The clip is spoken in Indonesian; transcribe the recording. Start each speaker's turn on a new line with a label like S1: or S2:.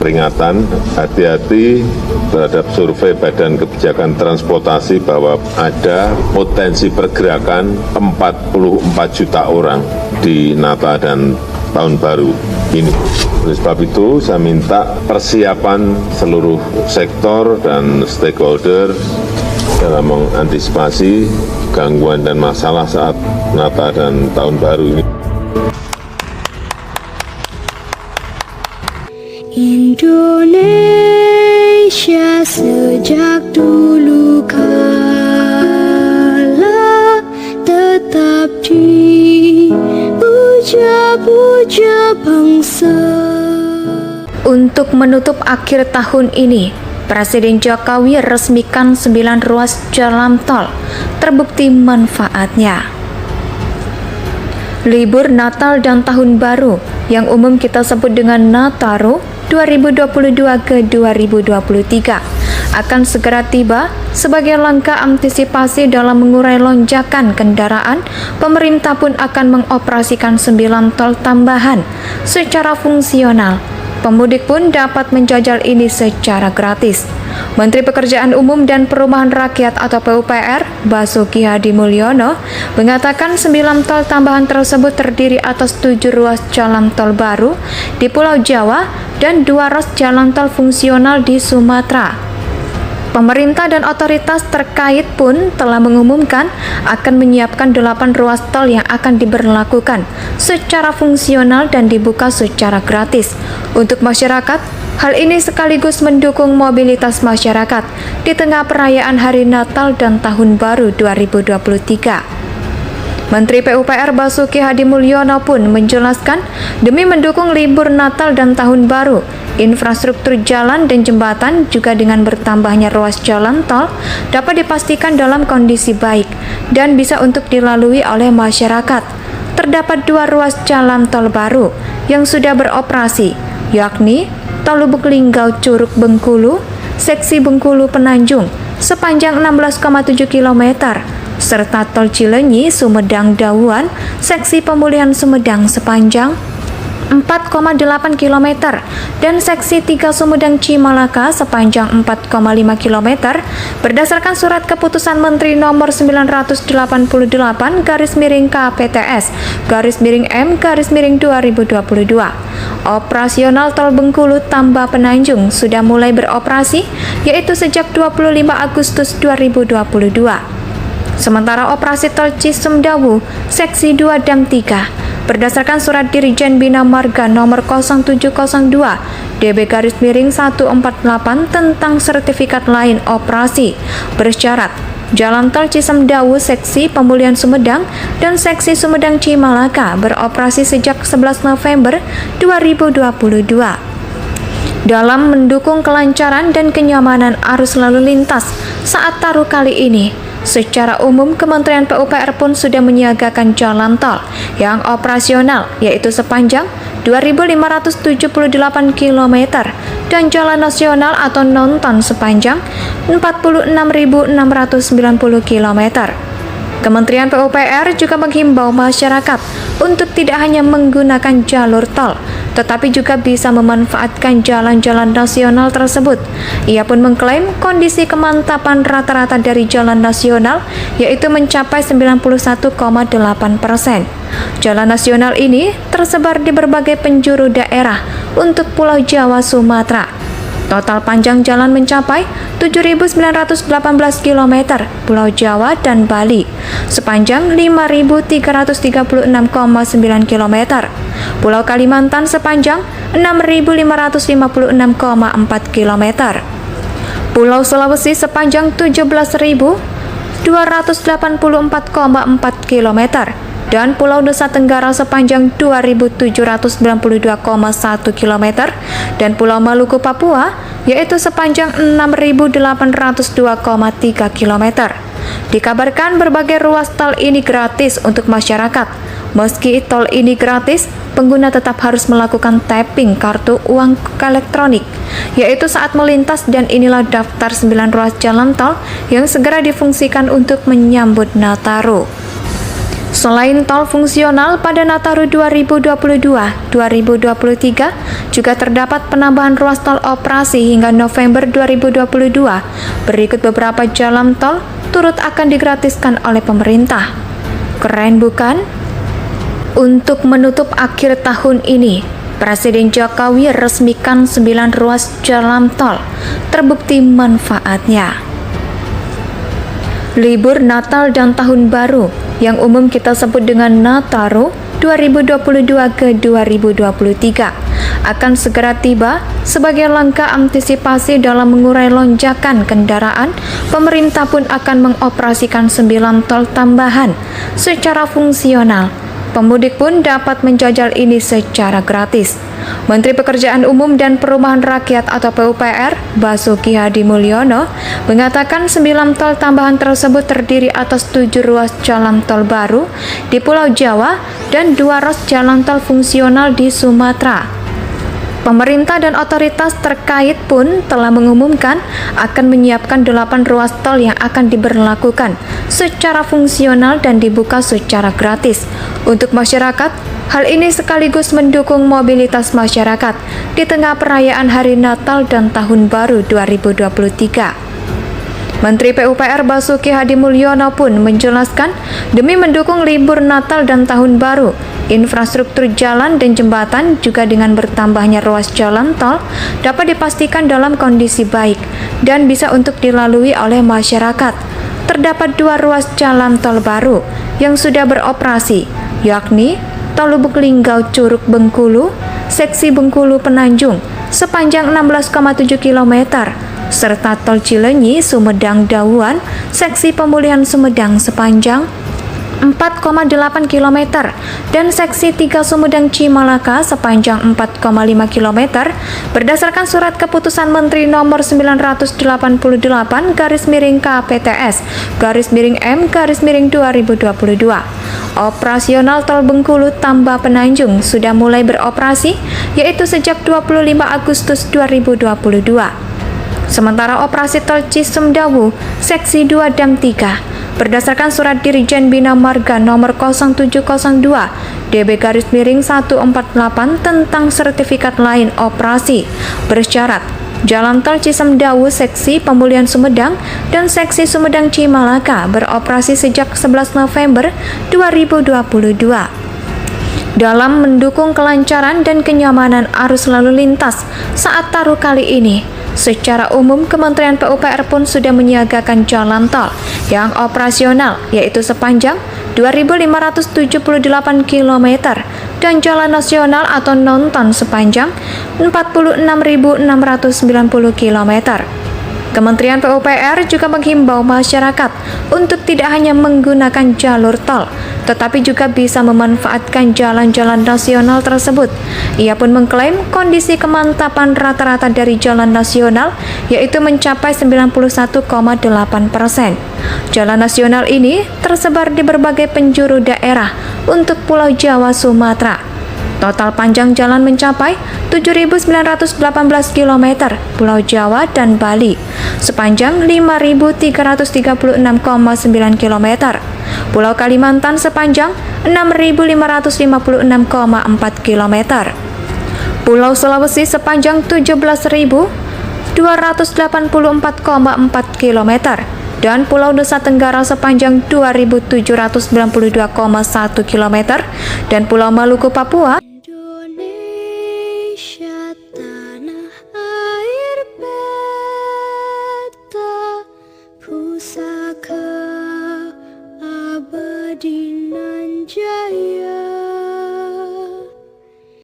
S1: Peringatan, hati-hati terhadap survei Badan Kebijakan Transportasi bahwa ada potensi pergerakan 44 juta orang di Natal dan Tahun Baru ini. Oleh sebab itu, saya minta persiapan seluruh sektor dan stakeholder dalam mengantisipasi gangguan dan masalah saat Natal dan Tahun Baru ini.
S2: Indonesia sejak dulu kala tetap dipuja-puja bangsa.
S3: Untuk menutup akhir tahun ini, Presiden Jokowi resmikan 9 ruas jalan tol, terbukti manfaatnya. Libur Natal dan Tahun Baru yang umum kita sebut dengan Nataru 2022 ke 2023 akan segera tiba sebagai langkah antisipasi dalam mengurai lonjakan kendaraan. Pemerintah pun akan mengoperasikan 9 tol tambahan secara fungsional. Pemudik pun dapat menjajal ini secara gratis. Menteri Pekerjaan Umum dan Perumahan Rakyat atau PUPR, Basuki Hadi Mulyono, mengatakan 9 tol tambahan tersebut terdiri atas 7 ruas jalan tol baru di Pulau Jawa dan 2 ruas jalan tol fungsional di Sumatera. Pemerintah dan otoritas terkait pun telah mengumumkan akan menyiapkan 8 ruas tol yang akan diberlakukan secara fungsional dan dibuka secara gratis untuk masyarakat. Hal ini sekaligus mendukung mobilitas masyarakat di tengah perayaan Hari Natal dan Tahun Baru 2023. Menteri PUPR Basuki Hadi Mulyono pun menjelaskan, demi mendukung libur Natal dan Tahun Baru, infrastruktur jalan dan jembatan juga dengan bertambahnya ruas jalan tol dapat dipastikan dalam kondisi baik dan bisa untuk dilalui oleh masyarakat. Terdapat 2 ruas jalan tol baru yang sudah beroperasi, yakni Tol Lubuk Linggau Curug Bengkulu, seksi Bengkulu Penanjung sepanjang 16,7 km, serta Tol Cileunyi Sumedang Dawuan, seksi Pemulihan Sumedang sepanjang 4,8 km dan seksi 3 Sumedang Cimalaka sepanjang 4,5 km berdasarkan surat keputusan Menteri nomor 988/KPTS/M/2022. Operasional Tol Bengkulu Tambah Penanjung sudah mulai beroperasi yaitu sejak 25 Agustus 2022. Sementara operasi Tol Cisumdawu seksi 2 dan 3 berdasarkan surat Dirjen Bina Marga nomor 0702 DB/148 tentang sertifikat lain operasi bersyarat Jalan Tol Cisumdawu seksi Pemulihan Sumedang dan seksi Sumedang Cimalaka beroperasi sejak 11 November 2022. Dalam mendukung kelancaran dan kenyamanan arus lalu lintas saat Taru kali ini, secara umum Kementerian PUPR pun sudah menyiagakan jalan tol yang operasional yaitu sepanjang 2.578 km dan jalan nasional atau non-ton sepanjang 46.690 km. Kementerian PUPR juga menghimbau masyarakat untuk tidak hanya menggunakan jalur tol, tetapi juga bisa memanfaatkan jalan-jalan nasional tersebut. Ia pun mengklaim kondisi kemantapan rata-rata dari jalan nasional yaitu mencapai 91,8%. Jalan nasional ini tersebar di berbagai penjuru daerah untuk Pulau Jawa, Sumatera. Total panjang jalan mencapai 7.918 km Pulau Jawa dan Bali, sepanjang 5.336,9 km. Pulau Kalimantan sepanjang 6.556,4 km. Pulau Sulawesi sepanjang 17.284,4 km. Dan Pulau Nusa Tenggara sepanjang 2.792,1 km dan Pulau Maluku Papua yaitu sepanjang 6.802,3 km. Dikabarkan berbagai ruas tol ini gratis untuk masyarakat. Meski tol ini gratis, pengguna tetap harus melakukan tapping kartu uang elektronik, yaitu saat melintas, dan inilah daftar 9 ruas jalan tol yang segera difungsikan untuk menyambut Nataru. Selain tol fungsional pada Nataru 2022-2023, juga terdapat penambahan ruas tol operasi hingga November 2022. Berikut beberapa jalan tol turut akan digratiskan oleh pemerintah. Keren bukan? Untuk menutup akhir tahun ini, Presiden Jokowi resmikan 9 ruas jalan tol. Terbukti manfaatnya. Libur Natal dan Tahun Baru yang umum kita sebut dengan Nataru 2022 ke 2023 akan segera tiba. Sebagai langkah antisipasi dalam mengurai lonjakan kendaraan, pemerintah pun akan mengoperasikan 9 tol tambahan secara fungsional. Pemudik pun dapat menjajal ini secara gratis. Menteri Pekerjaan Umum dan Perumahan Rakyat atau PUPR, Basuki Hadi Mulyono, mengatakan 9 tol tambahan tersebut terdiri atas 7 ruas jalan tol baru di Pulau Jawa dan 2 ruas jalan tol fungsional di Sumatera. Pemerintah dan otoritas terkait pun telah mengumumkan akan menyiapkan 8 ruas tol yang akan diberlakukan secara fungsional dan dibuka secara gratis untuk masyarakat. Hal ini sekaligus mendukung mobilitas masyarakat di tengah perayaan Hari Natal dan Tahun Baru 2023. Menteri PUPR Basuki Hadi Mulyono pun menjelaskan, demi mendukung libur Natal dan Tahun Baru, infrastruktur jalan dan jembatan juga dengan bertambahnya ruas jalan tol dapat dipastikan dalam kondisi baik dan bisa untuk dilalui oleh masyarakat. Terdapat 2 ruas jalan tol baru yang sudah beroperasi, yakni Tol Lubuk Linggau Curug Bengkulu, seksi Bengkulu Penanjung sepanjang 16,7 km, serta Tol Cileunyi Sumedang Dawuan, seksi Pemulihan Sumedang sepanjang 4,8 km dan seksi 3 Sumedang Cimalaka sepanjang 4,5 km berdasarkan surat keputusan Menteri nomor 988-KPTS/M/2022. Operasional Tol Bengkulu Tambah Penanjung sudah mulai beroperasi yaitu sejak 25 Agustus 2022. Sementara operasi Tol Cisumdawu seksi 2 dan 3 berdasarkan surat Dirjen Bina Marga nomor 0702 DB/148 tentang sertifikat lain operasi bersyarat Jalan Tol Cisumdawu seksi Pemulihan Sumedang dan seksi Sumedang Cimalaka beroperasi sejak 11 November 2022. Dalam mendukung kelancaran dan kenyamanan arus lalu lintas saat Taru kali ini, secara umum Kementerian PUPR pun sudah menyiagakan jalan tol yang operasional yaitu sepanjang 2.578 km dan jalan nasional atau non-ton sepanjang 46.690 km. Kementerian PUPR juga menghimbau masyarakat untuk tidak hanya menggunakan jalur tol, tetapi juga bisa memanfaatkan jalan-jalan nasional tersebut. Ia pun mengklaim kondisi kemantapan rata-rata dari jalan nasional yaitu mencapai 91,8%. Jalan nasional ini tersebar di berbagai penjuru daerah untuk Pulau Jawa, Sumatera. Total panjang jalan mencapai 7.918 km Pulau Jawa dan Bali, sepanjang 5.336,9 km. Pulau Kalimantan sepanjang 6.556,4 km. Pulau Sulawesi sepanjang 17.284,4 km. Dan Pulau Nusa Tenggara sepanjang 2.792,1 km dan Pulau Maluku Papua